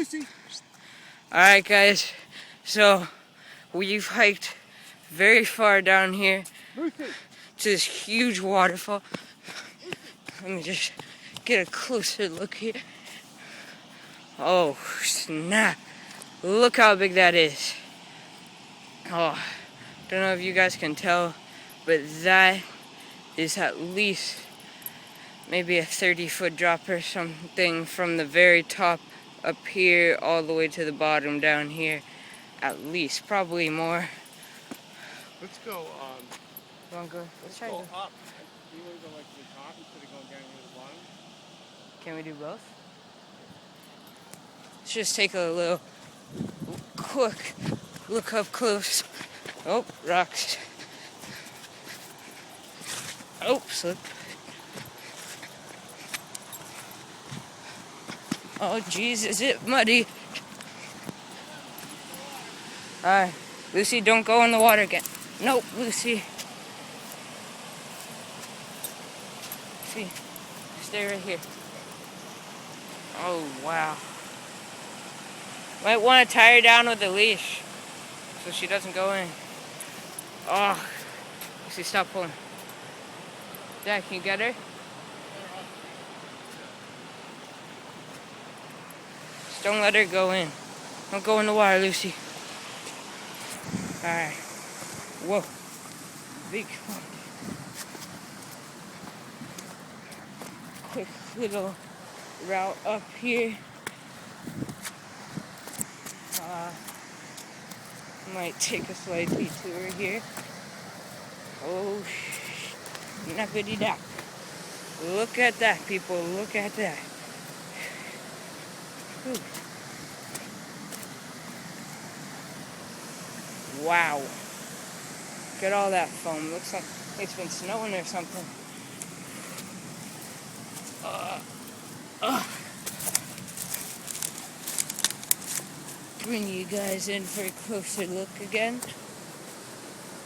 Lucy. Alright guys, so we've hiked very far down here Lucy. to this huge waterfall. Let me just get a closer look here. Oh snap, look how big that is. Oh, don't know if you guys can tell, but that is at least maybe a 30-foot drop or something from the very top up here all the way to the bottom down here. At least, probably more. Let's go. You wanna go? Let's try go to. up. You want to go like to the top instead of going down here to the bottom? Can we do both? Let's just take a little quick look up close. Oh, rocks. Oh, slip. Oh, jeez, is it muddy? Alright, Lucy, don't go in the water again. Nope, Lucy. Lucy, stay right here. Oh, wow. Might want to tie her down with a leash so she doesn't go in. Oh, Lucy, stop pulling. Dad, can you get her? Just don't let her go in. Don't go in the water, Lucy. Alright. Whoa. Big one. Quick little route up here. Might take a slight detour here. Oh, nappity duck. Look at that, people. Look at that. Whew. Wow. Look at all that foam. Looks like it's been snowing or something. Bring you guys in for a closer look again.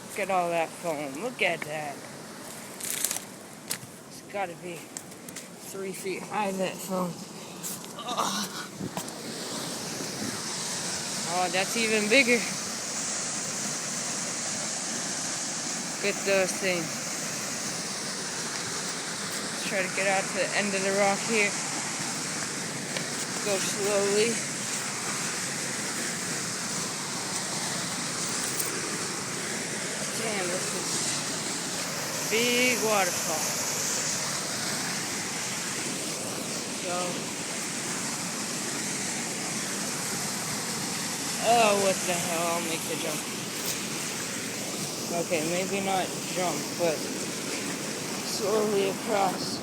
Look at all that foam. Look at that. It's gotta be 3 feet high, that foam. Oh, that's even bigger. Look at those things. Let's try to get out to the end of the rock here. Go slowly. Damn, this is a big waterfall. So, oh, what the hell, I'll make the jump. Okay, maybe not jump, but slowly across.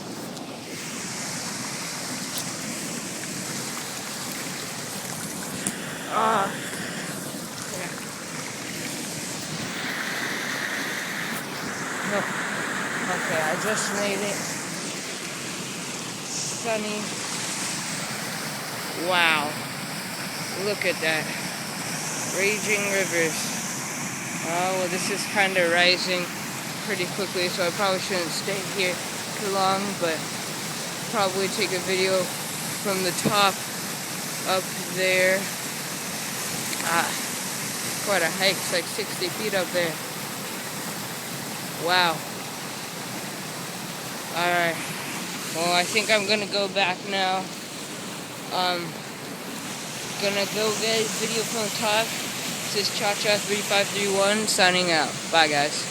Yeah. Okay, I just made it. Sunny. Wow. Look at that. Raging rivers. Oh, well, this is kind of rising pretty quickly, so I probably shouldn't stay here too long, but probably take a video from the top up there. Quite a hike. It's like 60 feet up there. Wow. Alright. Well, I think I'm gonna go back now. Gonna go get a video from the top. This is Cha-Cha 3531 signing out. Bye, guys.